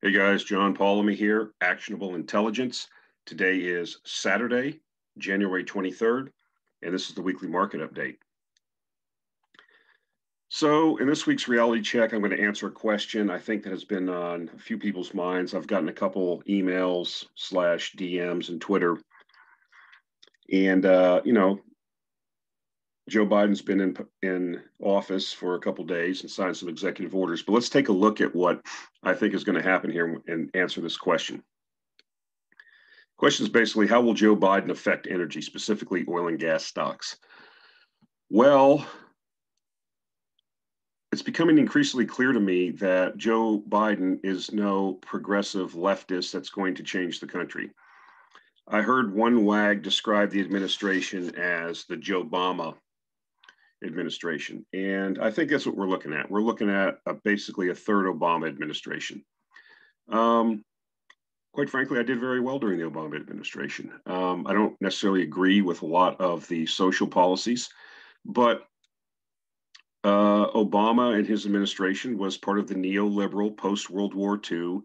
Hey guys, John Paulamy here, Actionable Intelligence. Today is Saturday, January 23rd, and this is the weekly market update. So in this week's reality check, I'm going to answer a question I think that has been on a few people's minds. I've gotten a couple emails / DMs and Twitter. And, Joe Biden's been in office for a couple days and signed some executive orders. But let's take a look at what I think is going to happen here and answer this question. Question is basically, how will Joe Biden affect energy, specifically oil and gas stocks? Well, it's becoming increasingly clear to me that Joe Biden is no progressive leftist that's going to change the country. I heard one wag describe the administration as the Joe Obama administration. And I think that's what we're looking at. We're looking at basically a third Obama administration. Quite frankly, I did very well during the Obama administration. I don't necessarily agree with a lot of the social policies, but Obama and his administration was part of the neoliberal post-World War II,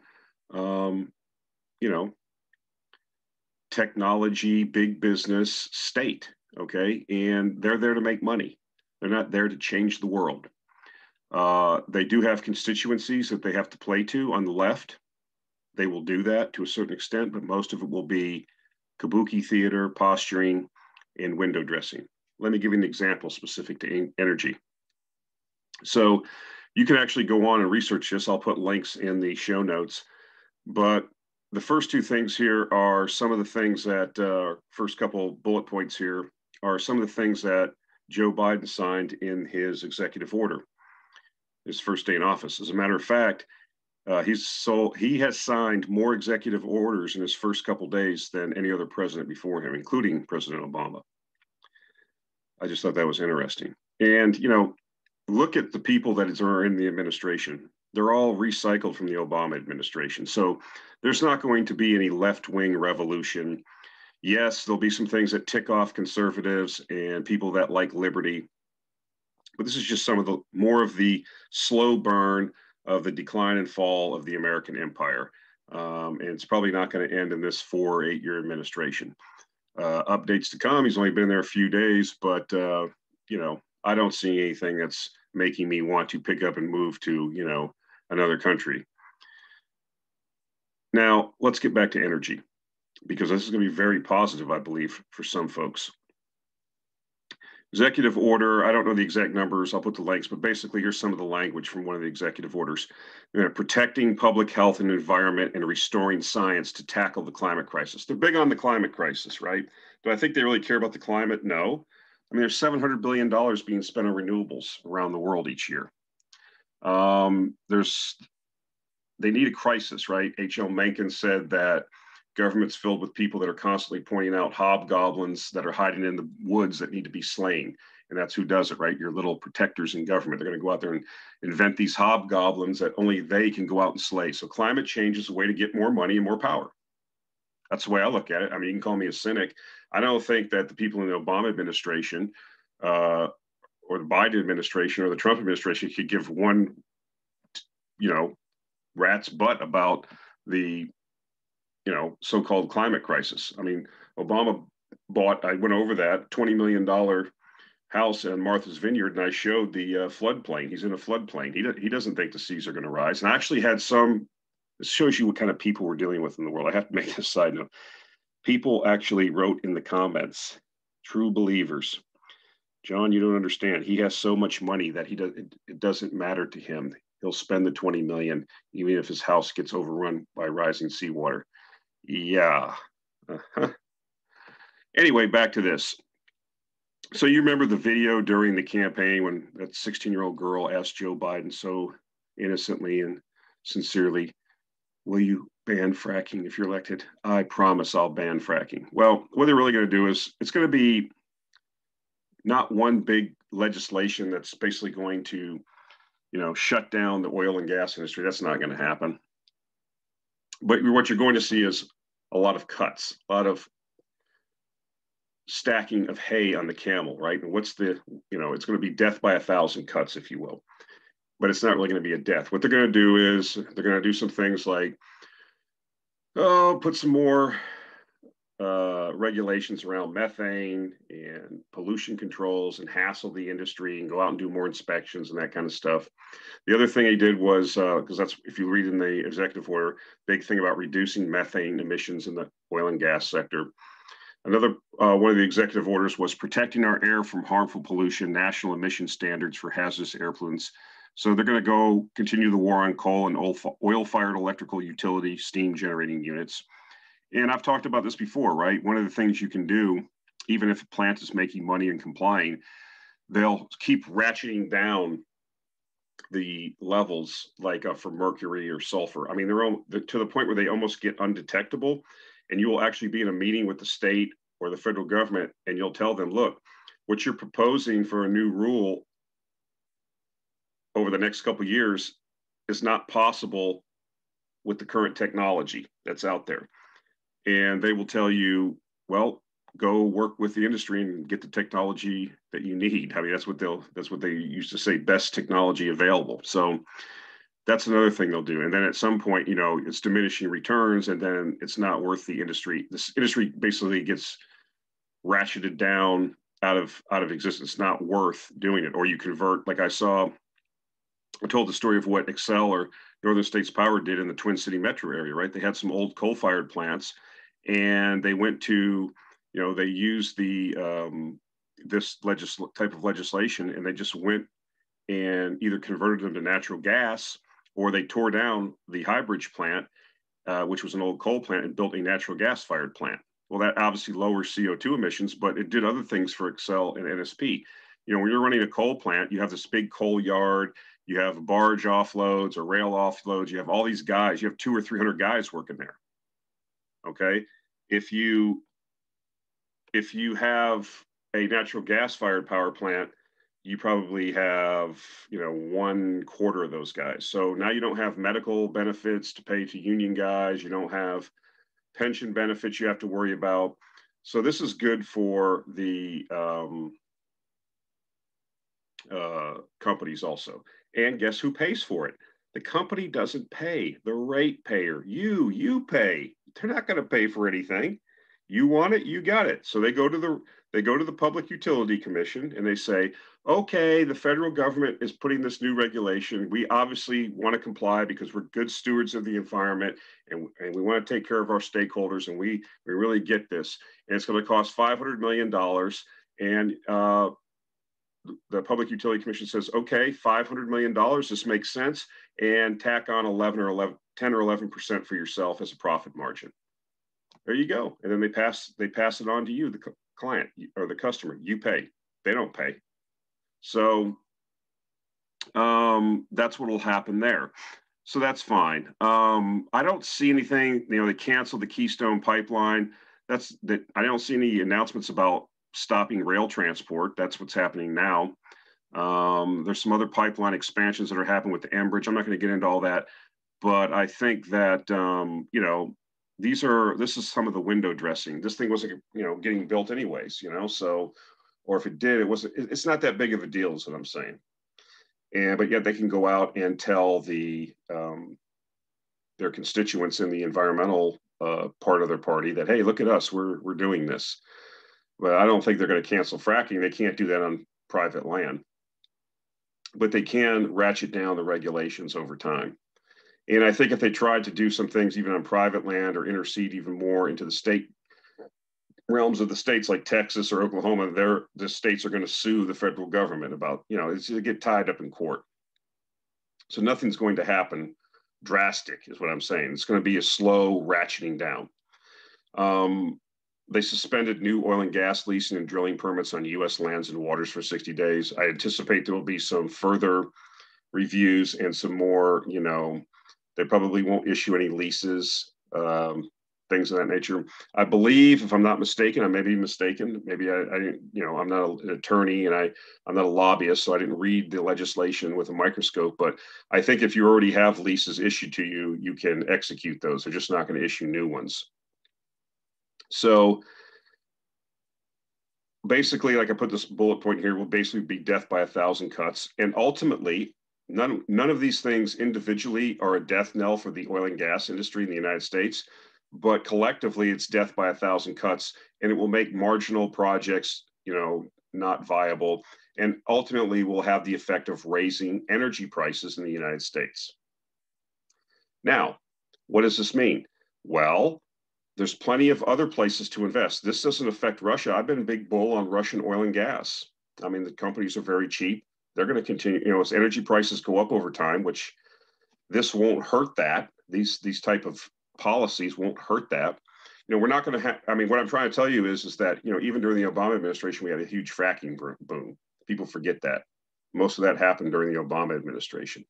technology, big business state, okay? And they're there to make money. They're not there to change the world. They do have constituencies that they have to play to on the left. They will do that to a certain extent, but most of it will be kabuki theater, posturing, and window dressing. Let me give you an example specific to energy. So you can actually go on and research this. I'll put links in the show notes. But the first two things here are some of the things that, first couple bullet points here are some of the things that Joe Biden signed in his executive order, his first day in office. As a matter of fact, he has signed more executive orders in his first couple days than any other president before him, including President Obama. I just thought that was interesting. And, look at the people that are in the administration. They're all recycled from the Obama administration. So there's not going to be any left-wing revolution. Yes, there'll be some things that tick off conservatives and people that like liberty. But this is just some of the more of the slow burn of the decline and fall of the American empire. And it's probably not going to end in this 4 or 8 year administration. Updates to come. He's only been there a few days, but, I don't see anything that's making me want to pick up and move to, another country. Now, let's get back to energy, because this is going to be very positive, I believe, for some folks. Executive order, I don't know the exact numbers, I'll put the links, but basically here's some of the language from one of the executive orders. Protecting public health and environment and restoring science to tackle the climate crisis. They're big on the climate crisis, right? Do I think they really care about the climate? No. I mean, there's $700 billion being spent on renewables around the world each year. They need a crisis, right? H.L. Mencken said that government's filled with people that are constantly pointing out hobgoblins that are hiding in the woods that need to be slain. And that's who does it, right? Your little protectors in government. They're going to go out there and invent these hobgoblins that only they can go out and slay. So climate change is a way to get more money and more power. That's the way I look at it. I mean, you can call me a cynic. I don't think that the people in the Obama administration or the Biden administration or the Trump administration could give one, rat's butt about the, so-called climate crisis. I mean, Obama I went over that $20 million house in Martha's Vineyard, and I showed the floodplain. He's in a floodplain. He doesn't think the seas are going to rise. And I actually had this shows you what kind of people we're dealing with in the world. I have to make this side note. People actually wrote in the comments, true believers, John, you don't understand. He has so much money that it doesn't matter to him. He'll spend the 20 million, even if his house gets overrun by rising seawater. Yeah. Anyway, back to this. So you remember the video during the campaign when that 16-year-old girl asked Joe Biden so innocently and sincerely, will you ban fracking if you're elected? I promise I'll ban fracking. Well, what they're really going to do is it's going to be not one big legislation that's basically going to, shut down the oil and gas industry. That's not going to happen. But what you're going to see is a lot of cuts, a lot of stacking of hay on the camel, right? And it's going to be death by 1,000 cuts, if you will. but it's not really going to be a death. What they're going to do is they're going to do some things like, oh, put some more regulations around methane and pollution controls and hassle the industry and go out and do more inspections and that kind of stuff. The other thing he did was, because that's, if you read in the executive order, big thing about reducing methane emissions in the oil and gas sector. Another one of the executive orders was protecting our air from harmful pollution, national emission standards for hazardous air pollutants. So they're going to go continue the war on coal and oil-fired electrical utility steam generating units. And I've talked about this before, right? One of the things you can do, even if a plant is making money and complying, they'll keep ratcheting down the levels, like for mercury or sulfur. I mean, they're to the point where they almost get undetectable. And you will actually be in a meeting with the state or the federal government, and you'll tell them, look, what you're proposing for a new rule over the next couple of years is not possible with the current technology that's out there. And they will tell you, well, go work with the industry and get the technology that you need. I mean, that's what they used to say, best technology available. So that's another thing they'll do. And then at some point, you know, it's diminishing returns, and then it's not worth the industry. This industry basically gets ratcheted down out of existence. It's not worth doing it. Or you convert, like I told the story of what Excel or Northern States Power did in the Twin City metro area, right? They had some old coal-fired plants, and they went to, you know, they used this type of legislation, and they just went and either converted them to natural gas, or they tore down the Highbridge plant, which was an old coal plant, and built a natural gas-fired plant. Well, that obviously lowers CO2 emissions, but it did other things for Excel and NSP. You know, when you're running a coal plant, you have this big coal yard, you have barge offloads or rail offloads, you have all these guys, you have 200 or 300 guys working there. Okay, if you have a natural gas-fired power plant, you probably have, you know, 1/4 of those guys. So now you don't have medical benefits to pay to union guys. You don't have pension benefits you have to worry about. So this is good for the companies also. And guess who pays for it? The company doesn't pay. The ratepayer, you pay. They're not going to pay for anything. You want it, you got it. So they go to the Public Utility Commission and they say, okay, the federal government is putting this new regulation. We obviously want to comply because we're good stewards of the environment, and we want to take care of our stakeholders, and we really get this. And it's going to cost $500 million. And the Public Utility Commission says, okay, $500 million, this makes sense, and tack on 10 or 11% for yourself as a profit margin. There you go. And then they pass it on to you, the client or the customer. You pay. They don't pay. So that's what will happen there. So that's fine. I don't see anything. You know, they canceled the Keystone pipeline. I don't see any announcements about stopping rail transport. That's what's happening now. There's some other pipeline expansions that are happening with the Enbridge. I'm not going to get into all that, but I think that you know, this is some of the window dressing. This thing wasn't, you know, getting built anyways, you know. So, or if it did, it's not that big of a deal, is what I'm saying. But yet they can go out and tell their constituents in the environmental part of their party that, hey, look at us, we're doing this. But I don't think they're going to cancel fracking. They can't do that on private land. But they can ratchet down the regulations over time. And I think if they tried to do some things even on private land or intercede even more into the state realms of the states like Texas or Oklahoma, the states are going to sue the federal government about, you know, it's to get tied up in court. So nothing's going to happen drastic is what I'm saying. It's going to be a slow ratcheting down. They suspended new oil and gas leasing and drilling permits on U.S. lands and waters for 60 days. I anticipate there will be some further reviews and some more, you know, they probably won't issue any leases, things of that nature. I believe, if I'm not mistaken, I may be mistaken. Maybe I didn't, you know, I'm not an attorney and I'm not a lobbyist, so I didn't read the legislation with a microscope. But I think if you already have leases issued to you, you can execute those. They're just not going to issue new ones. So basically, like I put this bullet point here, will basically be death by 1,000 cuts. And ultimately, None of these things individually are a death knell for the oil and gas industry in the United States, but collectively it's death by 1,000 cuts, and it will make marginal projects, not viable, and ultimately will have the effect of raising energy prices in the United States. Now, what does this mean? Well, there's plenty of other places to invest. This doesn't affect Russia. I've been a big bull on Russian oil and gas. I mean, the companies are very cheap. They're going to continue, as energy prices go up over time, which this won't hurt that. These type of policies won't hurt that. We're not going to have, I mean, what I'm trying to tell you is that, even during the Obama administration, we had a huge fracking boom. People forget that. Most of that happened during the Obama administration.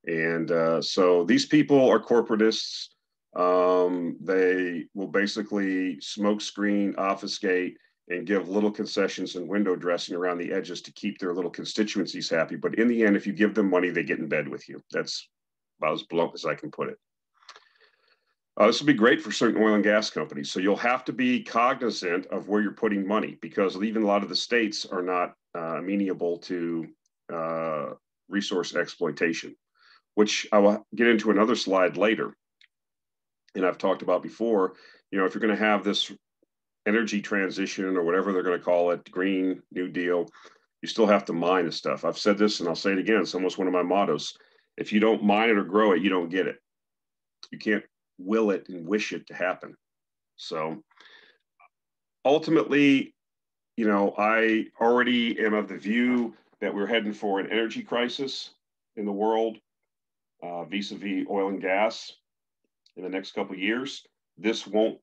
And so these people are corporatists. They will basically smoke screen, obfuscate, and give little concessions and window dressing around the edges to keep their little constituencies happy. But in the end, if you give them money, they get in bed with you. That's about as blunt as I can put it. This will be great for certain oil and gas companies. So you'll have to be cognizant of where you're putting money, because even a lot of the states are not amenable to resource exploitation, which I will get into another slide later. And I've talked about before, if you're going to have this energy transition or whatever they're going to call it, Green New Deal, you still have to mine the stuff. I've said this and I'll say it again. It's almost one of my mottos. If you don't mine it or grow it, you don't get it. You can't will it and wish it to happen. So ultimately, I already am of the view that we're heading for an energy crisis in the world vis-a-vis oil and gas in the next couple of years. This will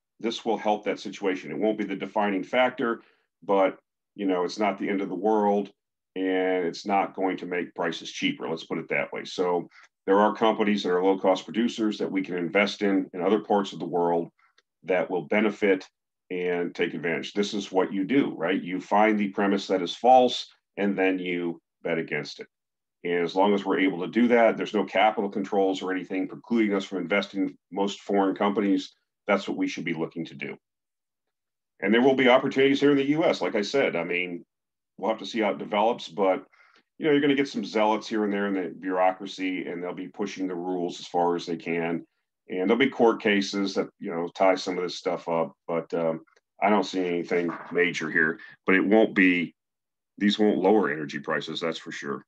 help that situation. It won't be the defining factor, but it's not the end of the world, and it's not going to make prices cheaper. Let's put it that way. So there are companies that are low-cost producers that we can invest in other parts of the world that will benefit and take advantage. This is what you do, right? You find the premise that is false, and then you bet against it. And as long as we're able to do that, there's no capital controls or anything precluding us from investing in most foreign companies. That's what we should be looking to do. And there will be opportunities here in the U.S. Like I said, I mean, we'll have to see how it develops, but you're going to get some zealots here and there in the bureaucracy, and they'll be pushing the rules as far as they can. And there'll be court cases that, tie some of this stuff up, but I don't see anything major here. But these won't lower energy prices, that's for sure.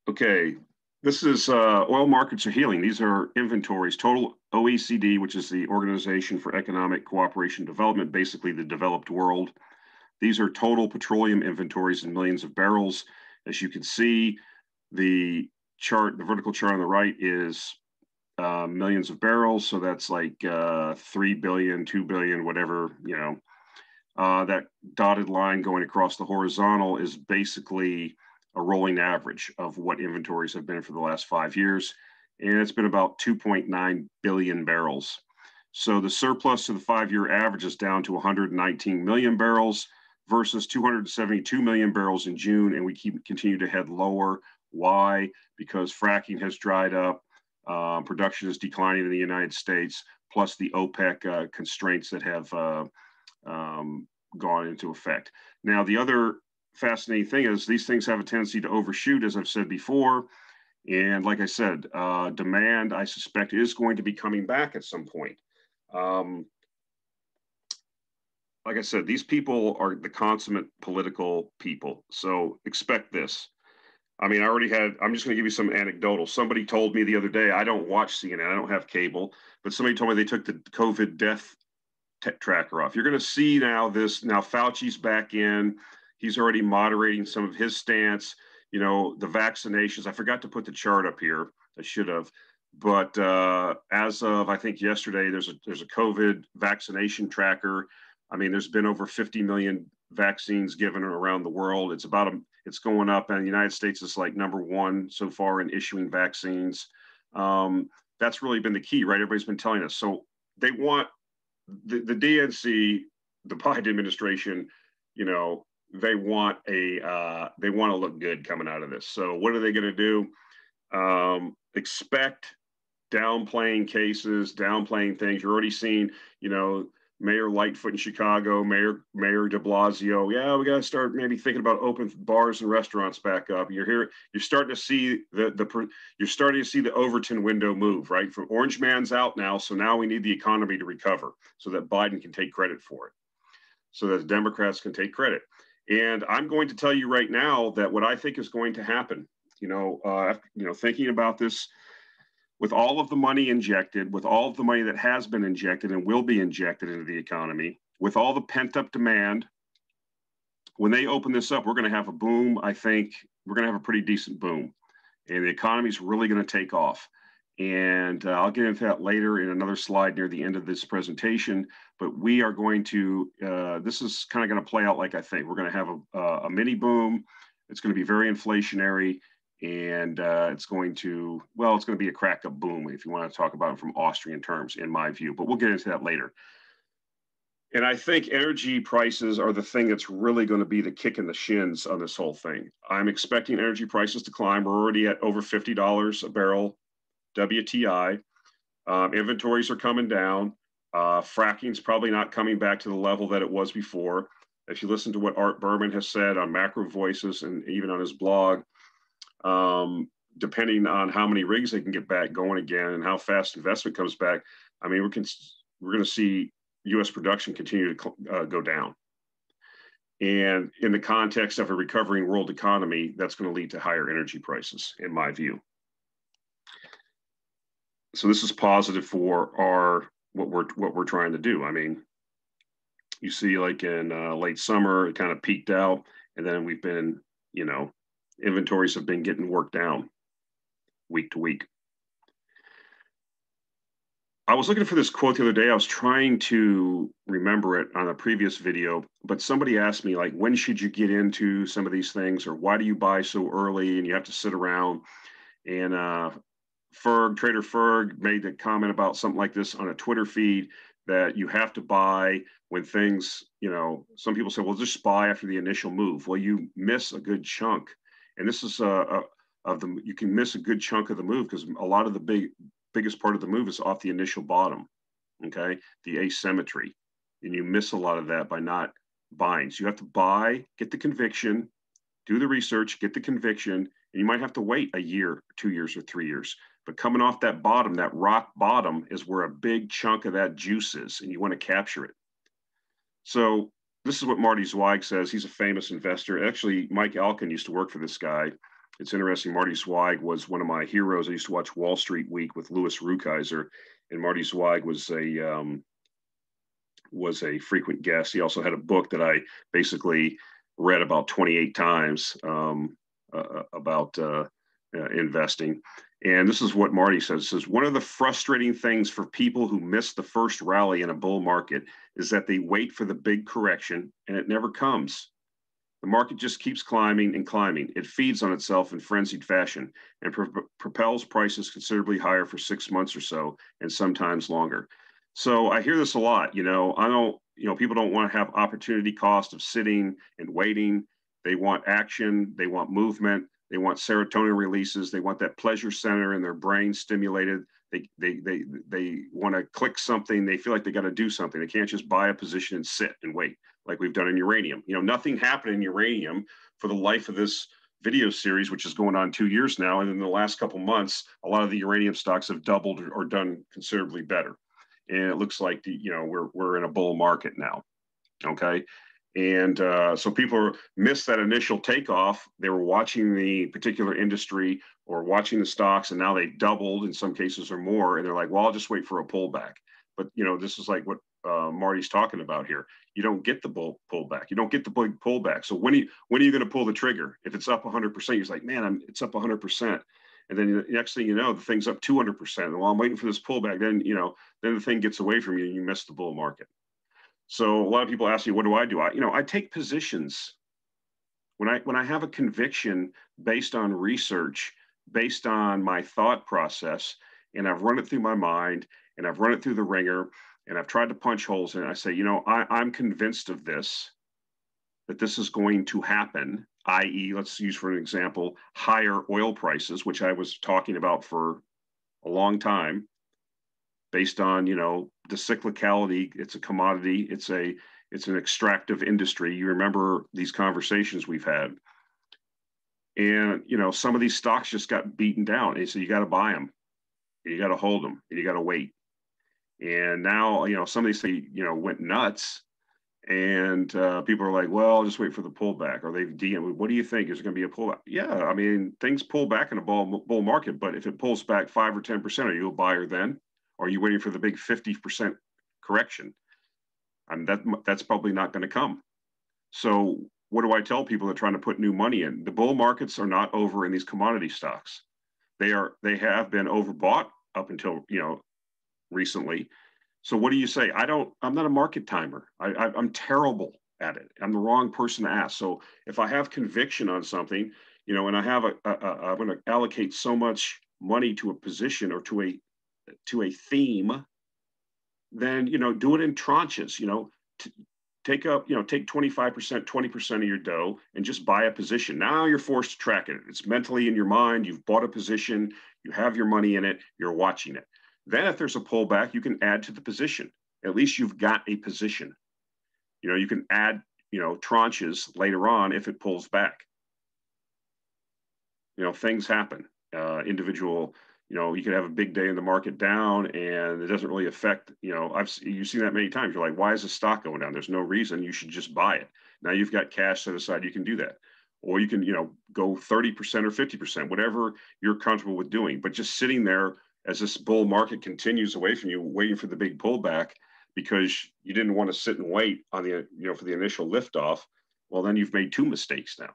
Okay, this is oil markets are healing. These are inventories, total OECD, which is the Organization for Economic Cooperation and Development, basically the developed world. These are total petroleum inventories in millions of barrels. As you can see, the vertical chart on the right is millions of barrels. So that's like 3 billion, 2 billion, whatever, that dotted line going across the horizontal is basically a rolling average of what inventories have been for the last 5 years. And it's been about 2.9 billion barrels. So the surplus to the 5-year average is down to 119 million barrels versus 272 million barrels in June. And we continue to head lower. Why? Because fracking has dried up. Production is declining in the United States, plus the OPEC constraints that have gone into effect. Now, the other fascinating thing is these things have a tendency to overshoot, as I've said before. And like I said, demand, I suspect, is going to be coming back at some point. Like I said, these people are the consummate political people. So expect this. I mean, I'm just going to give you some anecdotal. Somebody told me the other day, I don't watch CNN, I don't have cable, but somebody told me they took the COVID death tracker off. You're going to see now Fauci's back in. He's already moderating some of his stance. The vaccinations. I forgot to put the chart up here. I should have. But as of, I think, yesterday, there's a COVID vaccination tracker. I mean, there's been over 50 million vaccines given around the world. It's going up, and the United States is like #1 so far in issuing vaccines. That's really been the key, right? Everybody's been telling us. So they want the DNC, the Biden administration, they want to look good coming out of this. So what are they going to do? Expect downplaying cases, downplaying things. You're already seeing, Mayor Lightfoot in Chicago, Mayor de Blasio. Yeah, we got to start maybe thinking about open bars and restaurants back up. You're starting to see you're starting to see the Overton window move, right? From Orange Man's out now, so now we need the economy to recover so that Biden can take credit for it, so that the Democrats can take credit. And I'm going to tell you right now that what I think is going to happen, thinking about this, with all of the money injected, with all of the money that has been injected and will be injected into the economy, with all the pent up demand, when they open this up, we're going to have a boom. I think we're going to have a pretty decent boom, and the economy is really going to take off. And I'll get into that later in another slide near the end of this presentation. But we are going to, this is kind of going to play out like I think. We're going to have a mini boom. It's going to be very inflationary. And it's going to be a crack up boom if you want to talk about it from Austrian terms, in my view, but we'll get into that later. And I think energy prices are the thing that's really going to be the kick in the shins on this whole thing. I'm expecting energy prices to climb. We're already at over $50 a barrel WTI. Inventories are coming down. Fracking is probably not coming back to the level that it was before. If you listen to what Art Berman has said on Macro Voices and even on his blog, depending on how many rigs they can get back going again and how fast investment comes back, I mean, we're going to see U.S. production continue to go down. And in the context of a recovering world economy, that's going to lead to higher energy prices, in my view. So this is positive for what we're trying to do. I mean, you see, like in late summer, it kind of peaked out, and then we've been, inventories have been getting worked down week to week. I was looking for this quote the other day. I was trying to remember it on a previous video, but somebody asked me, like, when should you get into some of these things, or why do you buy so early and you have to sit around? And Trader Ferg made a comment about something like this on a Twitter feed, that you have to buy when things, some people say, well, just buy after the initial move. Well, you miss a good chunk. And this is you can miss a good chunk of the move because a lot of the biggest part of the move is off the initial bottom, okay? The asymmetry. And you miss a lot of that by not buying. So you have to buy, get the conviction, do the research, get the conviction, and you might have to wait a year, 2 years, or 3 years. But coming off that bottom, that rock bottom, is where a big chunk of that juice is, and you want to capture it. So this is what Marty Zweig says. He's a famous investor. Actually, Mike Alkin used to work for this guy. It's interesting. Marty Zweig was one of my heroes. I used to watch Wall Street Week with Louis Rukeyser, and Marty Zweig was a frequent guest. He also had a book that I basically read about 28 times about investing. And this is what Marty says. It says, one of the frustrating things for people who miss the first rally in a bull market is that they wait for the big correction and it never comes. The market just keeps climbing and climbing. It feeds on itself in frenzied fashion and propels prices considerably higher for 6 months or so, and sometimes longer. So I hear this a lot. People don't want to have opportunity cost of sitting and waiting. They want action. They want movement. They want serotonin releases. They want that pleasure center in their brain stimulated. They want to click something. They feel like they got to do something. They can't just buy a position and sit and wait like we've done in uranium. Nothing happened in uranium for the life of this video series, which is going on 2 years now. And in the last couple of months, a lot of the uranium stocks have doubled or done considerably better. And it looks like we're in a bull market now. Okay. And so people missed that initial takeoff. They were watching the particular industry or watching the stocks, and now they doubled in some cases or more. And they're like, well, I'll just wait for a pullback. But, this is like what Marty's talking about here. You don't get the pullback. You don't get the big pullback. So when are you going to pull the trigger? If it's up 100%, you're like, man, it's up 100%. And then the next thing you know, the thing's up 200%. And while I'm waiting for this pullback, then the thing gets away from you and you miss the bull market. So a lot of people ask me, what do? I take positions when I have a conviction based on research, based on my thought process, and I've run it through my mind and I've run it through the ringer and I've tried to punch holes in it. I say, I'm convinced of this, that this is going to happen, i.e., let's use for an example, higher oil prices, which I was talking about for a long time. based on, you know, the cyclicality. It's a commodity. It's an extractive industry. You remember these conversations we've had. And, you know, some of these stocks just got beaten down. And so you got to buy them, you got to hold them, and you got to wait. And now, you know, some of these, you know, went nuts. And people are like, well, just wait for the pullback. Or they've DM, what do you think? Is it going to be a pullback? Yeah, I mean, things pull back in a bull market, but if it pulls back 5 or 10%, are you a buyer then? Or are you waiting for the big 50% correction? I mean, that's probably not going to come. So what do I tell people that are trying to put new money in? The bull markets are not over in these commodity stocks. They have been overbought up until, you know, recently. So what do you say? I'm not a market timer. I'm terrible at it. I'm the wrong person to ask. So if I have conviction on something, you know, and I have I'm going to allocate so much money to a position or to a theme, then, you know, do it in tranches, you know, take 25%, 20% of your dough and just buy a position. Now you're forced to track it. It's mentally in your mind. You've bought a position, you have your money in it, you're watching it. Then if there's a pullback, you can add to the position. At least you've got a position. You know, you can add, you know, tranches later on if it pulls back. You know, things happen. Individual, you know, you could have a big day in the market down and it doesn't really affect, you know, you've seen that many times. You're like, why is the stock going down? There's no reason. You should just buy it. Now you've got cash set aside. You can do that. Or you can, you know, go 30% or 50%, whatever you're comfortable with doing. But just sitting there as this bull market continues away from you, waiting for the big pullback because you didn't want to sit and wait on the, you know, for the initial liftoff, well, then you've made 2 mistakes now.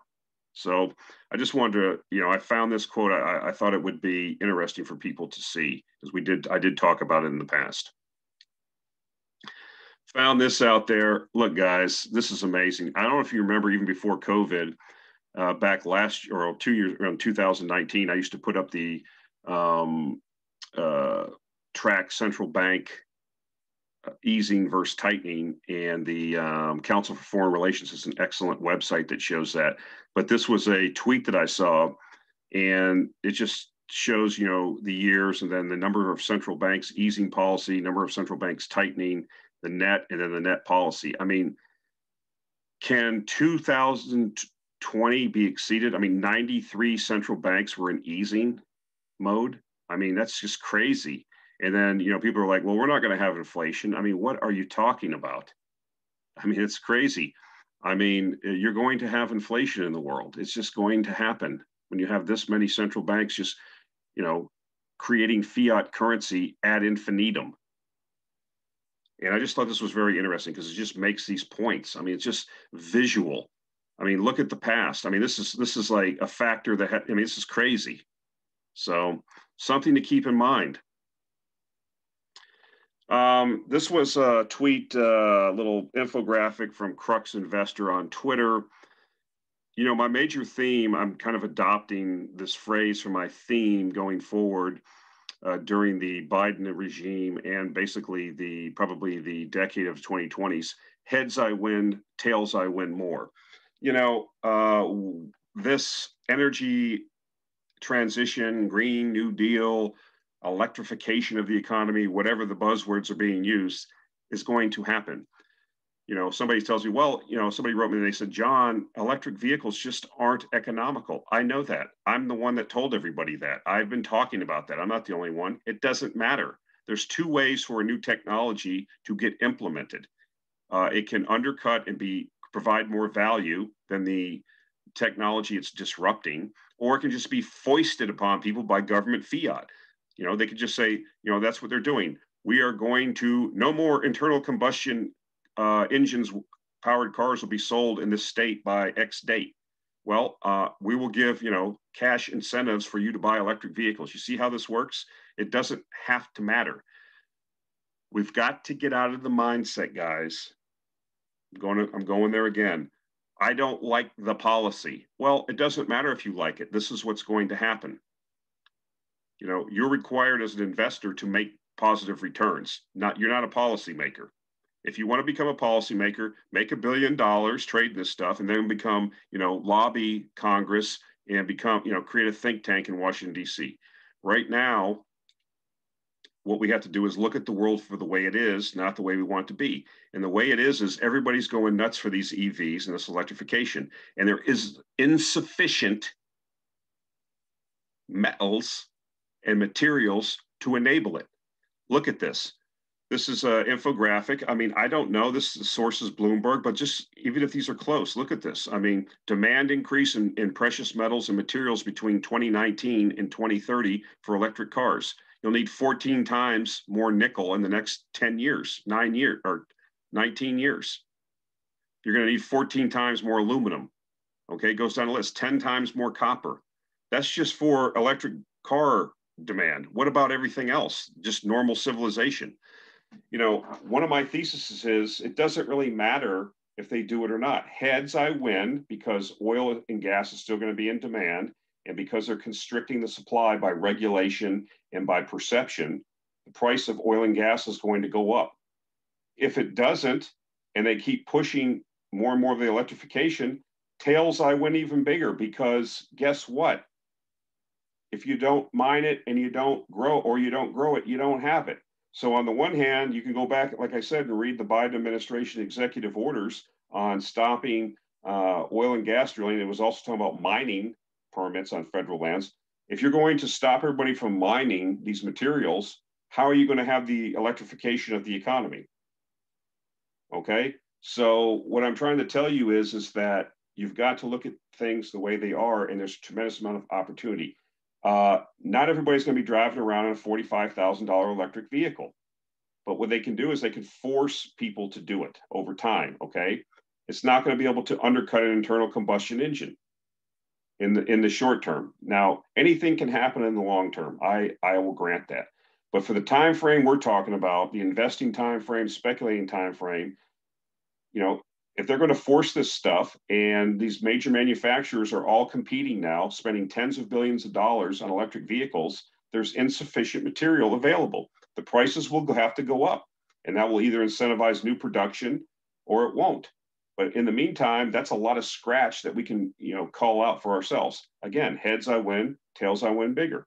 So I just wanted to, you know, I found this quote. I thought it would be interesting for people to see because I did talk about it in the past. Found this out there. Look, guys, this is amazing. I don't know if you remember, even before COVID, back last year or 2 years, around 2019, I used to put up the track central bank easing versus tightening, and the Council for Foreign Relations is an excellent website that shows that. But this was a tweet that I saw, and it just shows, you know, the years and then the number of central banks easing policy, number of central banks tightening, the net, and then the net policy. I mean, can 2020 be exceeded? I mean, 93 central banks were in easing mode. I mean, that's just crazy. And then, you know, people are like, well, we're not going to have inflation. I mean, what are you talking about? I mean, it's crazy. I mean, you're going to have inflation in the world. It's just going to happen when you have this many central banks just, you know, creating fiat currency ad infinitum. And I just thought this was very interesting because it just makes these points. I mean, it's just visual. I mean, look at the past. I mean, this is like a factor that, I mean, this is crazy. So something to keep in mind. This was a tweet, little infographic from Crux Investor on Twitter. You know, my major theme, I'm kind of adopting this phrase for my theme going forward during the Biden regime and basically probably the decade of 2020s. Heads I win, tails I win more. You know, this energy transition, Green New Deal, electrification of the economy, whatever the buzzwords are being used, is going to happen. You know, somebody tells me, well, you know, somebody wrote me and they said, John, electric vehicles just aren't economical. I know that. I'm the one that told everybody that. I've been talking about that. I'm not the only one. It doesn't matter. There's 2 ways for a new technology to get implemented. It can undercut and provide more value than the technology it's disrupting, or it can just be foisted upon people by government fiat. You know, they could just say, you know, that's what they're doing. We are going to, no more internal combustion engines powered cars will be sold in this state by X date. Well, we will give, you know, cash incentives for you to buy electric vehicles. You see how this works? It doesn't have to matter. We've got to get out of the mindset, guys. I'm going there again. I don't like the policy. Well, it doesn't matter if you like it. This is what's going to happen. You know, you're required as an investor to make positive returns. You're not a policymaker. If you want to become a policymaker, make $1 billion, trade this stuff, and then become, you know, lobby Congress and become, you know, create a think tank in Washington, D.C. Right now, what we have to do is look at the world for the way it is, not the way we want it to be. And the way it is everybody's going nuts for these EVs and this electrification. And there is insufficient metals and materials to enable it. Look at this. This is an infographic. I mean, I don't know. This source is Bloomberg, but just even if these are close, look at this. I mean, demand increase in precious metals and materials between 2019 and 2030 for electric cars. You'll need 14 times more nickel in the next 10 years, 9 years, or 19 years. You're going to need 14 times more aluminum. Okay, it goes down the list. 10 times more copper. That's just for electric car demand. What about everything else? Just normal civilization. You know, one of my theses is it doesn't really matter if they do it or not. Heads, I win because oil and gas is still going to be in demand. And because they're constricting the supply by regulation and by perception, the price of oil and gas is going to go up. If it doesn't, and they keep pushing more and more of the electrification, tails, I win even bigger because guess what? If you don't mine it and you don't grow, or you don't grow it, you don't have it. So on the one hand, you can go back, like I said, and read the Biden administration executive orders on stopping oil and gas drilling. It was also talking about mining permits on federal lands. If you're going to stop everybody from mining these materials, how are you going to have the electrification of the economy? Okay, so what I'm trying to tell you is that you've got to look at things the way they are, and there's a tremendous amount of opportunity. Not everybody's going to be driving around in a $45,000 electric vehicle, but what they can do is they can force people to do it over time. Okay, it's not going to be able to undercut an internal combustion engine in the short term. Now, anything can happen in the long term. I will grant that, but for the time frame we're talking about, the investing time frame, speculating time frame, you know, if they're going to force this stuff, and these major manufacturers are all competing now, spending tens of billions of dollars on electric vehicles, there's insufficient material available. The prices will have to go up, and that will either incentivize new production or it won't. But in the meantime, that's a lot of scratch that we can, you know, call out for ourselves. Again, heads I win, tails I win bigger,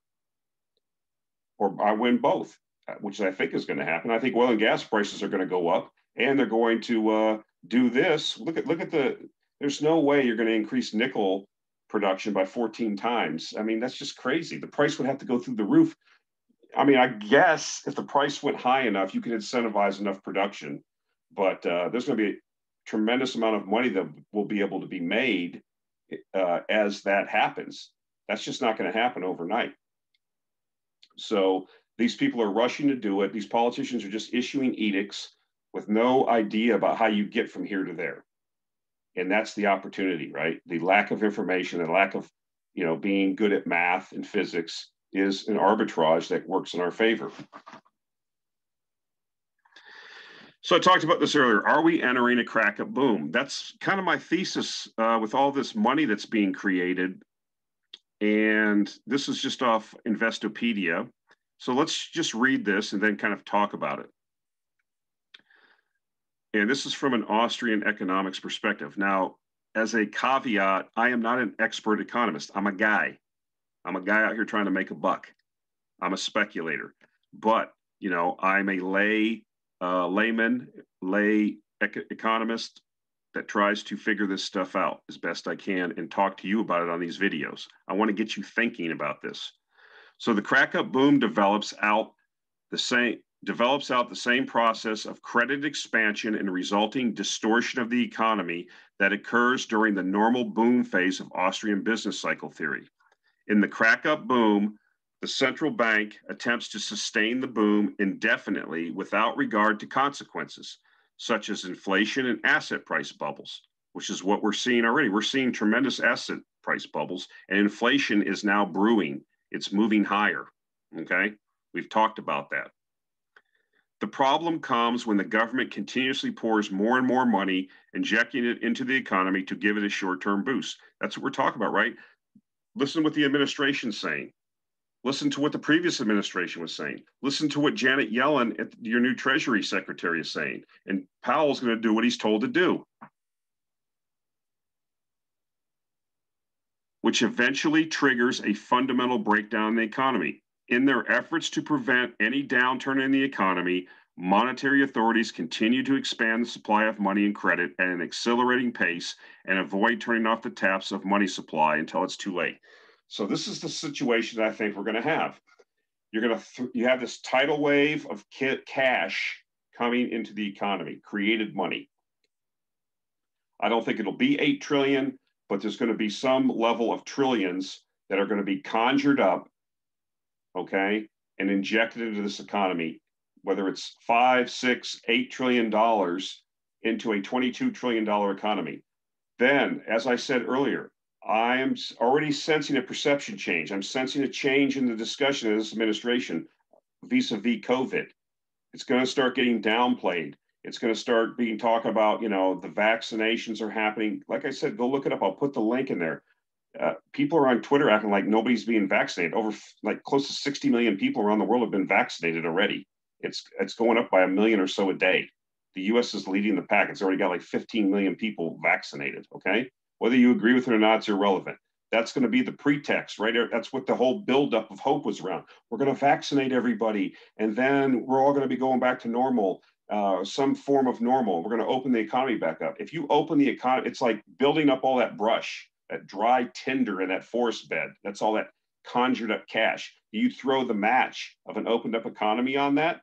or I win both, which I think is going to happen. I think oil and gas prices are going to go up, and they're going to do this. Look at there's no way you're going to increase nickel production by 14 times. I mean, that's just crazy. The price would have to go through the roof. I mean, I guess if the price went high enough, you could incentivize enough production, but there's going to be a tremendous amount of money that will be able to be made as that happens. That's just not going to happen overnight. So these people are rushing to do it. These politicians are just issuing edicts with no idea about how you get from here to there. And that's the opportunity, right? The lack of information, the lack of, you know, being good at math and physics is an arbitrage that works in our favor. So I talked about this earlier. Are we entering a crack-up boom? That's kind of my thesis with all this money that's being created. And this is just off Investopedia. So let's just read this and then kind of talk about it. And this is from an Austrian economics perspective. Now, as a caveat, I am not an expert economist. I'm a guy. I'm a guy out here trying to make a buck. I'm a speculator. But, you know, I'm a layman, economist that tries to figure this stuff out as best I can and talk to you about it on these videos. I want to get you thinking about this. So the crack-up boom develops out the same process of credit expansion and resulting distortion of the economy that occurs during the normal boom phase of Austrian business cycle theory. In the crack-up boom, the central bank attempts to sustain the boom indefinitely without regard to consequences, such as inflation and asset price bubbles, which is what we're seeing already. We're seeing tremendous asset price bubbles, and inflation is now brewing. It's moving higher, okay? We've talked about that. The problem comes when the government continuously pours more and more money, injecting it into the economy to give it a short-term boost. That's what we're talking about, right? Listen to what the administration's saying. Listen to what the previous administration was saying. Listen to what Janet Yellen, your new Treasury Secretary, is saying. And Powell's going to do what he's told to do, which eventually triggers a fundamental breakdown in the economy. In their efforts to prevent any downturn in the economy, monetary authorities continue to expand the supply of money and credit at an accelerating pace and avoid turning off the taps of money supply until it's too late. So this is the situation that I think we're going to have. You have this tidal wave of cash coming into the economy, created money. I don't think it'll be 8 trillion, but there's going to be some level of trillions that are going to be conjured up, okay, and injected into this economy, whether it's 5, 6, $8 trillion into a $22 trillion economy. Then, as I said earlier, I am already sensing a perception change. I'm sensing a change in the discussion of this administration vis-a-vis COVID. It's going to start getting downplayed. It's going to start being talked about, you know, the vaccinations are happening. Like I said, go look it up. I'll put the link in there. People are on Twitter acting like nobody's being vaccinated. Over like close to 60 million people around the world have been vaccinated already. It's going up by 1 million or so a day. The U.S. is leading the pack. It's already got like 15 million people vaccinated, okay? Whether you agree with it or not, it's irrelevant. That's going to be the pretext, right? That's what the whole buildup of hope was around. We're going to vaccinate everybody, and then we're all going to be going back to normal, some form of normal. We're going to open the economy back up. If you open the economy, it's like building up all that brush, that dry tinder in that forest bed. That's all that conjured up cash. You throw the match of an opened up economy on that,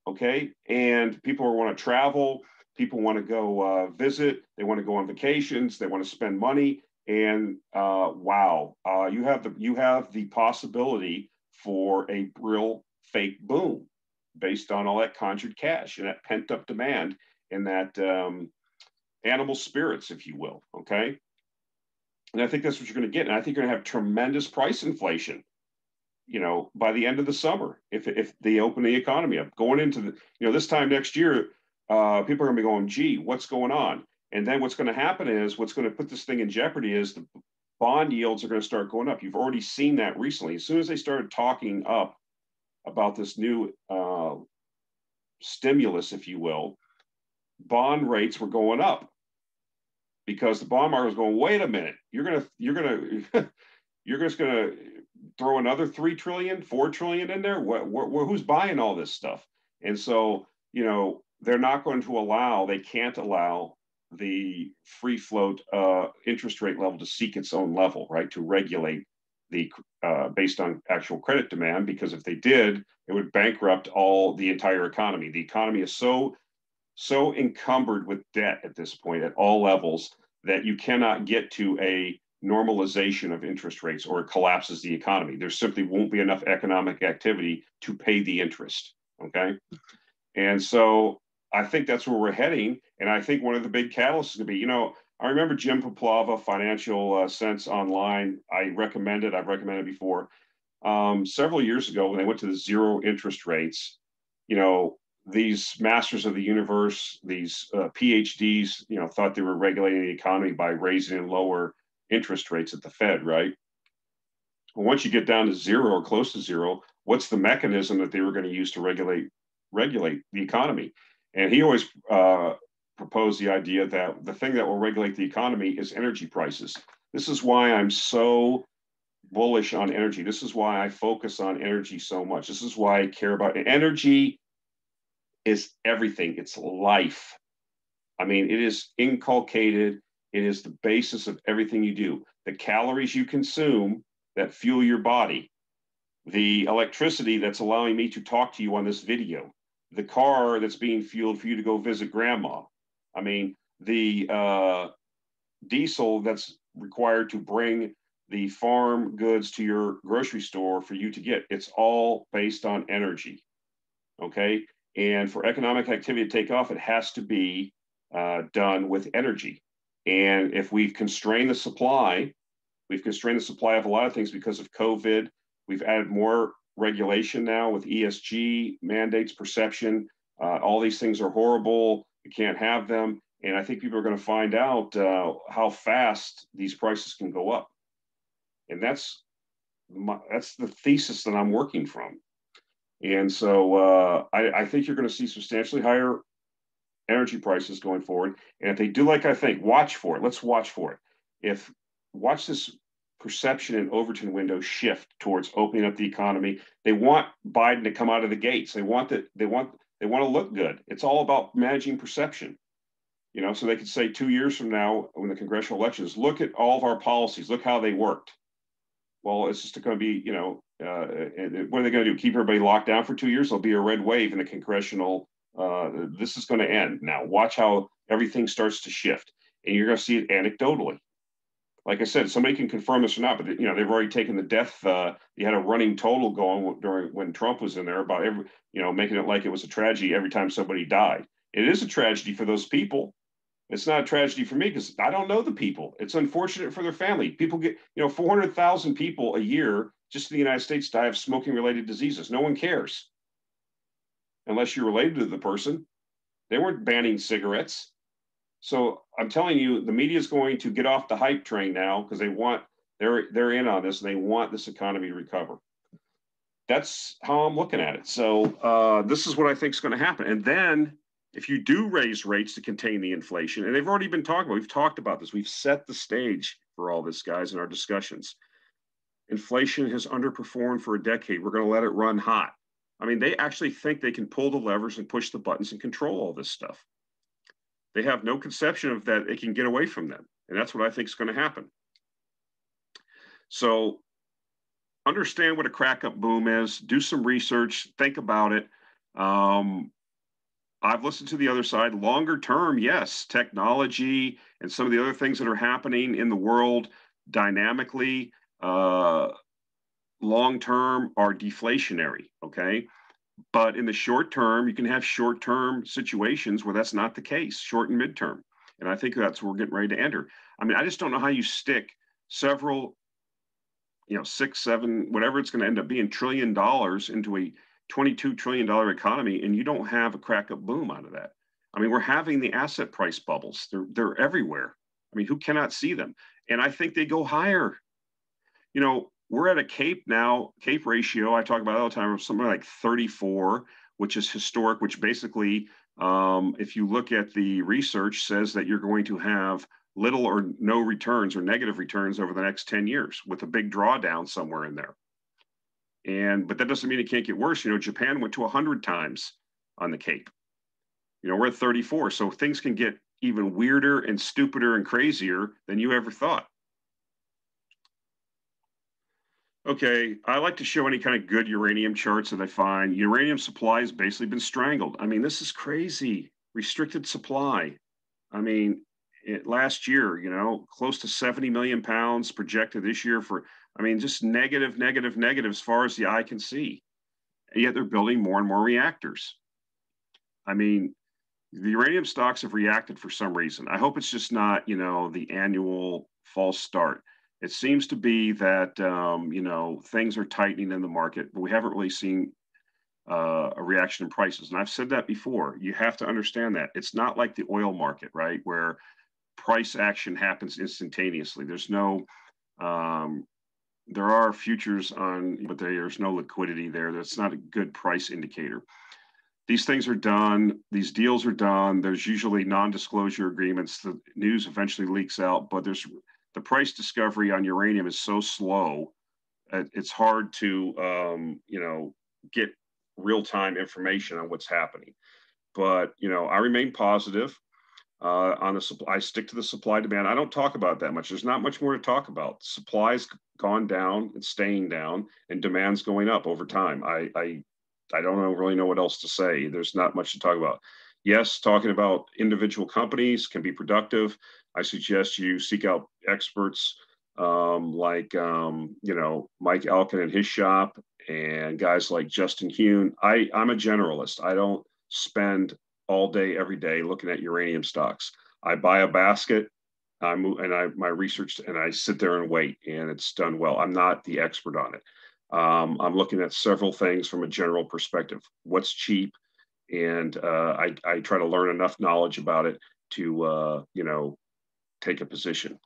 okay? And people want to travel. People want to go visit. They want to go on vacations. They want to spend money. And wow, you have the possibility for a real fake boom based on all that conjured cash and that pent up demand and that animal spirits, if you will. Okay, and I think that's what you're going to get. And I think you're going to have tremendous price inflation, you know, by the end of the summer if they open the economy up. Going into the, you know, this time next year, people are going to be going, gee, what's going on? And then what's going to happen is what's going to put this thing in jeopardy is the bond yields are going to start going up. You've already seen that recently. As soon as they started talking up about this new stimulus, if you will, bond rates were going up because the bond market was going, wait a minute, you're just going to throw another 3 trillion, 4 trillion in there? Who's buying all this stuff? And so, you know, they're not going to allow, they can't allow the free float interest rate level to seek its own level, right? To regulate the based on actual credit demand, because if they did, it would bankrupt the entire economy. The economy is so encumbered with debt at this point at all levels that you cannot get to a normalization of interest rates or it collapses the economy. There simply won't be enough economic activity to pay the interest, okay? And so I think that's where we're heading. And I think one of the big catalysts is going to be, you know, I remember Jim Poplava, Financial Sense Online. I've recommended before. Several years ago when they went to the zero interest rates, you know, these masters of the universe, these PhDs, you know, thought they were regulating the economy by raising and lower interest rates at the Fed, right? Well, once you get down to zero or close to zero, what's the mechanism that they were going to use to regulate the economy? And he always proposed the idea that the thing that will regulate the economy is energy prices. This is why I'm so bullish on energy. This is why I focus on energy so much. This is why I care about it. Energy is everything. It's life. I mean, it is inculcated. It is the basis of everything you do. The calories you consume that fuel your body, the electricity that's allowing me to talk to you on this video, the car that's being fueled for you to go visit grandma. I mean, the diesel that's required to bring the farm goods to your grocery store for you to get. It's all based on energy, okay? And for economic activity to take off, it has to be done with energy. And if we've constrained the supply of a lot of things because of COVID. We've added more regulation now with ESG mandates, perception. All these things are horrible. You can't have them. And I think people are going to find out how fast these prices can go up. And that's the thesis that I'm working from. And so I think you're going to see substantially higher energy prices going forward. And if they do like I think, watch for it. Let's watch for it. Watch this perception in Overton window shift towards opening up the economy. They want Biden to come out of the gates. They want to look good. It's all about managing perception. You know, so they could say 2 years from now, when the congressional elections, look at all of our policies, look how they worked. Well, it's just going to be, you know, what are they going to do? Keep everybody locked down for 2 years? There'll be a red wave in the congressional. This is going to end. Now, watch how everything starts to shift, and you're going to see it anecdotally. Like I said, somebody can confirm this or not, but you know, they've already taken the death. You had a running total going during when Trump was in there about every, you know, making it like it was a tragedy every time somebody died. It is a tragedy for those people. It's not a tragedy for me because I don't know the people. It's unfortunate for their family. People get, you know, 400,000 people a year just in the United States die of smoking-related diseases. No one cares unless you're related to the person. They weren't banning cigarettes. So I'm telling you, the media is going to get off the hype train now because they're in on this and they want this economy to recover. That's how I'm looking at it. So this is what I think is going to happen. And then if you do raise rates to contain the inflation, and they've already been talking about, we've talked about this, we've set the stage for all this, guys, in our discussions. Inflation has underperformed for a decade. We're going to let it run hot. I mean, they actually think they can pull the levers and push the buttons and control all this stuff. They have no conception of that it can get away from them. And that's what I think is going to happen. So understand what a crack up boom is, do some research, think about it. I've listened to the other side. Longer term, yes, technology and some of the other things that are happening in the world dynamically, long term are deflationary, okay? But in the short term, you can have short term situations where that's not the case, short and midterm. And I think that's where we're getting ready to enter. I mean, I just don't know how you stick several, you know, 6, 7, whatever it's going to end up being, $1 trillion into a $22 trillion economy, and you don't have a crack up boom out of that. I mean, we're having the asset price bubbles. They're everywhere. I mean, who cannot see them? And I think they go higher. You know, we're at a CAPE now, CAPE ratio, I talk about it all the time, of something like 34, which is historic, which basically, if you look at the research, says that you're going to have little or no returns or negative returns over the next 10 years with a big drawdown somewhere in there. But that doesn't mean it can't get worse. You know, Japan went to 100 times on the CAPE. You know, we're at 34. So things can get even weirder and stupider and crazier than you ever thought. Okay, I like to show any kind of good uranium charts that I find. Uranium supply has basically been strangled. I mean, this is crazy. Restricted supply. I mean, last year, you know, close to 70 million pounds projected this year for, I mean, just negative as far as the eye can see. And yet they're building more and more reactors. I mean, the uranium stocks have reacted for some reason. I hope it's just not, you know, the annual false start. It seems to be that, you know, things are tightening in the market, but we haven't really seen a reaction in prices. And I've said that before. You have to understand that. It's not like the oil market, right, where price action happens instantaneously. There's no, there are futures on, but there's no liquidity there. That's not a good price indicator. These things are done. These deals are done. There's usually non-disclosure agreements. The news eventually leaks out, but the price discovery on uranium is so slow. It's hard to, you know, get real-time information on what's happening. But, you know, I remain positive on the supply. I stick to the supply demand. I don't talk about it that much. There's not much more to talk about. Supply's gone down, it's staying down, and demand's going up over time. I don't really know what else to say. There's not much to talk about. Yes, talking about individual companies can be productive. I suggest you seek out experts like, you know, Mike Elkin and his shop and guys like Justin Hune. I'm a generalist. I don't spend all day, every day looking at uranium stocks. I buy a basket, my research, and I sit there and wait, and it's done well. I'm not the expert on it. I'm looking at several things from a general perspective. What's cheap? And I try to learn enough knowledge about it to, you know, take a position.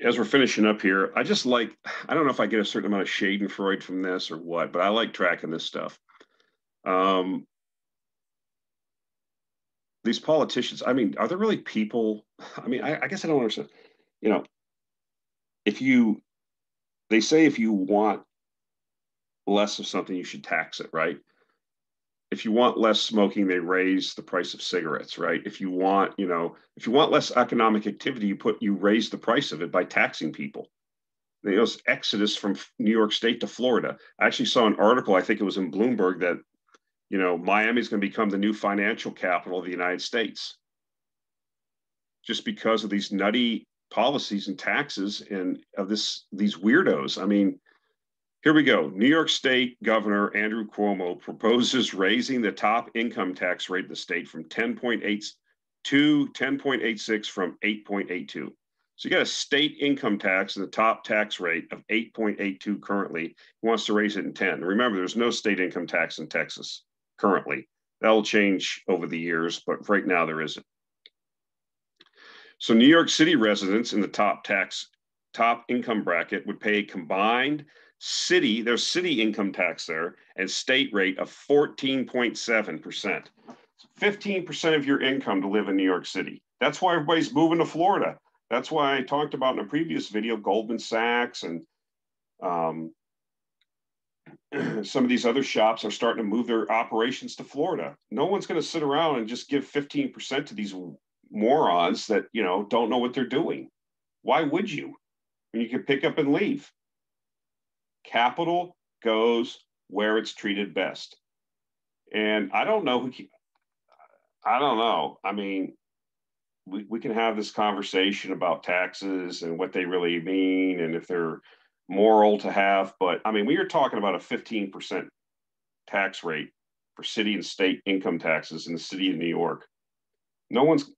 As we're finishing up here, I don't know if I get a certain amount of schadenfreude from this or what, but I like tracking this stuff. these politicians, I mean, are there really people? I mean, I guess I don't understand. You know, if you, they say if you want less of something, you should tax it, right? If you want less smoking, they raise the price of cigarettes, right? If you want, if you want less economic activity, you raise the price of it by taxing people. This exodus from New York State to Florida. I actually saw an article, I think it was in Bloomberg, that Miami is going to become the new financial capital of the United States, just because of these nutty policies and taxes and of these weirdos. I mean, here we go. New York State Governor Andrew Cuomo proposes raising the top income tax rate in the state from 10.8 to 10.86 from 8.82. So you got a state income tax and the top tax rate of 8.82 currently. He wants to raise it in 10. Remember, there's no state income tax in Texas currently. That'll change over the years, but right now there isn't. So New York City residents in the top income bracket would pay a combined there's city income tax there, and state rate of 14.7%. 15% of your income to live in New York City. That's why everybody's moving to Florida. That's why I talked about in a previous video, Goldman Sachs and some of these other shops are starting to move their operations to Florida. No one's going to sit around and just give 15% to these morons that, don't know what they're doing. Why would you? When you can pick up and leave. Capital goes where it's treated best. And I don't know. I mean, we can have this conversation about taxes and what they really mean and if they're moral to have. But I mean, we are talking about a 15% tax rate for city and state income taxes in the city of New York. No one's,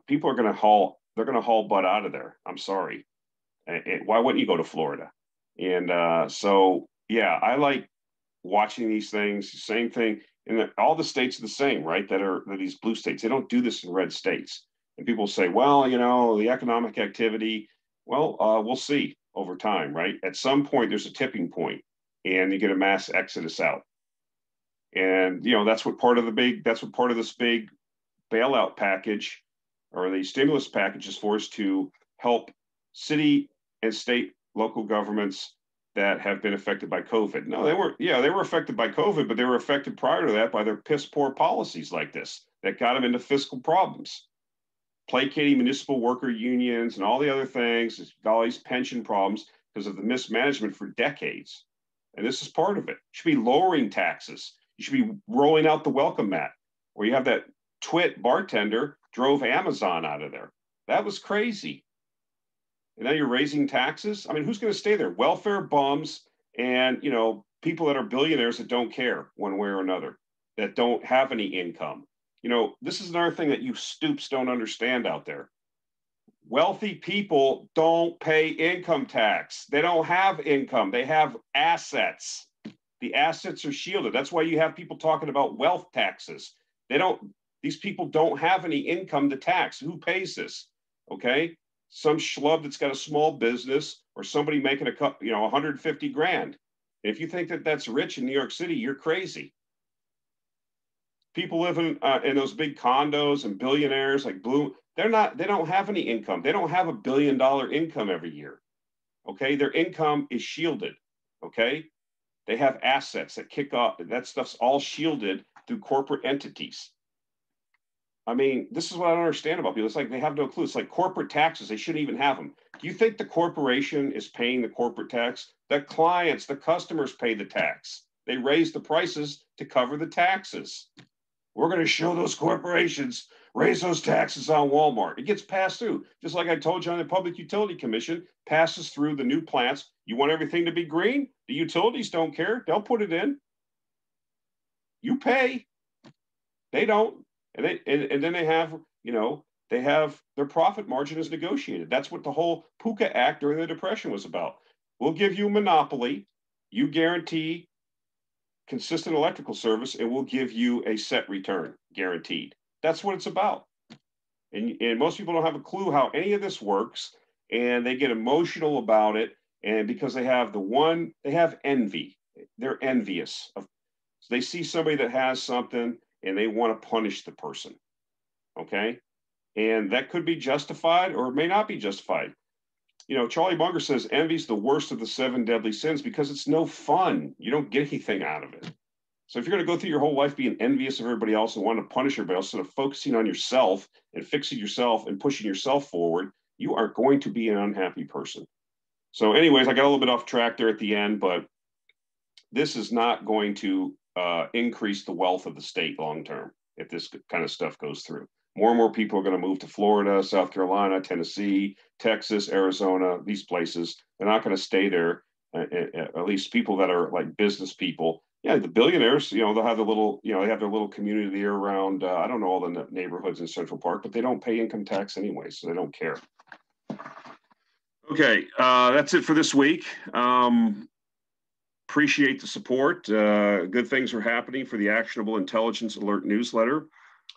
people are going to haul butt out of there. I'm sorry. Why wouldn't you go to Florida? And so, yeah, I like watching these things. Same thing. And all the states are the same, right? That are these blue states. They don't do this in red states. And people say, well, the economic activity, well, we'll see over time, right? At some point, there's a tipping point and you get a mass exodus out. And, that's what part of this big bailout package or the stimulus package is for, is to help city and state local governments that have been affected by COVID. No, they were affected by COVID, but they were affected prior to that by their piss poor policies like this that got them into fiscal problems, placating municipal worker unions and all the other things, all these pension problems because of the mismanagement for decades. And this is part of it. You should be lowering taxes. You should be rolling out the welcome mat, where you have that twit bartender drove Amazon out of there. That was crazy. And now you're raising taxes. I mean, who's going to stay there? Welfare bums and, people that are billionaires that don't care one way or another, that don't have any income. This is another thing that you stoops don't understand out there. Wealthy people don't pay income tax. They don't have income. They have assets. The assets are shielded. That's why you have people talking about wealth taxes. These people don't have any income to tax. Who pays this? Okay. Some schlub that's got a small business or somebody making 150 grand. If you think that that's rich in New York City, you're crazy. People living in those big condos and billionaires like Bloom, they don't have any income. They don't have $1 billion income every year. Okay. Their income is shielded. Okay. They have assets that kick off. That stuff's all shielded through corporate entities. I mean, this is what I don't understand about people. It's like they have no clue. It's like corporate taxes. They shouldn't even have them. Do you think the corporation is paying the corporate tax? The clients, the customers pay the tax. They raise the prices to cover the taxes. We're going to show those corporations, raise those taxes on Walmart. It gets passed through. Just like I told you on the Public Utility Commission, passes through the new plants. You want everything to be green? The utilities don't care. They'll put it in. You pay. They don't. And then they have, they have their profit margin is negotiated. That's what the whole PUCA Act during the Depression was about. We'll give you a monopoly. You guarantee consistent electrical service, and we'll give you a set return guaranteed. That's what it's about. And most people don't have a clue how any of this works, and they get emotional about it. And because they have envy. They're envious. So they see somebody that has something, and they want to punish the person. okay? And that could be justified or it may not be justified. You know, Charlie Munger says envy's the worst of the 7 deadly sins because it's no fun. You don't get anything out of it. So if you're going to go through your whole life being envious of everybody else and want to punish everybody else, instead of focusing on yourself and fixing yourself and pushing yourself forward, you are going to be an unhappy person. So anyways, I got a little bit off track there at the end, but this is not going to increase the wealth of the state long term if this kind of stuff goes through. More and more people are going to move to Florida, South Carolina, Tennessee, Texas, Arizona, these places. They're not going to stay there, at least people that are like business people. Yeah, the billionaires, you know, they'll have a little, you know, they have their little community around, I don't know all the neighborhoods in Central Park, but they don't pay income tax anyway, so they don't care. Okay, that's it for this week. Appreciate the support. Good things are happening for the Actionable Intelligence Alert newsletter.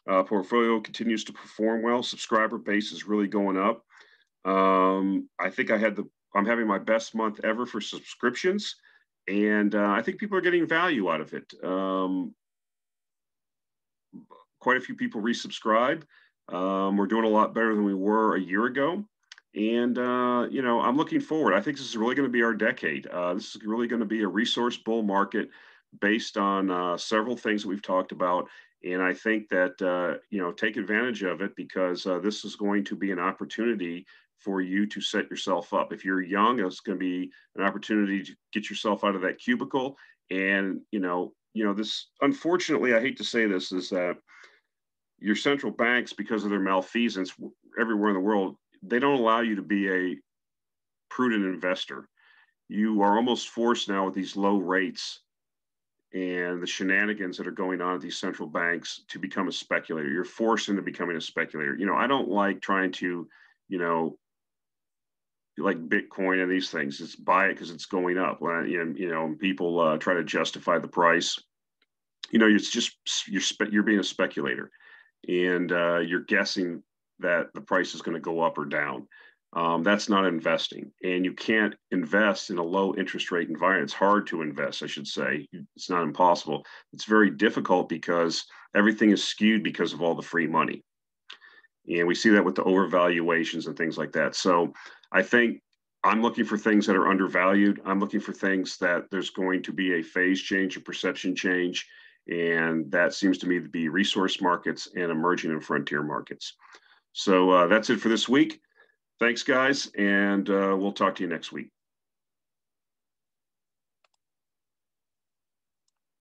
Portfolio continues to perform well. Subscriber base is really going up. I think I'm having my best month ever for subscriptions, and I think people are getting value out of it. Quite a few people resubscribe. We're doing a lot better than we were a year ago. And, you know, I'm looking forward. I think this is really going to be our decade. This is really going to be a resource bull market based on several things that we've talked about. And I think that, you know, take advantage of it because this is going to be an opportunity for you to set yourself up. If you're young, it's going to be an opportunity to get yourself out of that cubicle. And, you know, this, unfortunately, I hate to say this, is that your central banks, because of their malfeasance everywhere in the world, they don't allow you to be a prudent investor. You are almost forced now with these low rates and the shenanigans that are going on at these central banks to become a speculator. You're forced into becoming a speculator. You know, I don't like trying to, you know, like Bitcoin and these things. It's buy it because it's going up. And, you know, people try to justify the price. You know, it's just you're being a speculator, and you're guessing that the price is going to go up or down. That's not investing. And you can't invest in a low interest rate environment. It's hard to invest, I should say. It's not impossible. It's very difficult because everything is skewed because of all the free money. And we see that with the overvaluations and things like that. So I think I'm looking for things that are undervalued. I'm looking for things that there's going to be a phase change, a perception change. And that seems to me to be resource markets and emerging and frontier markets. So that's it for this week. Thanks, guys, and we'll talk to you next week.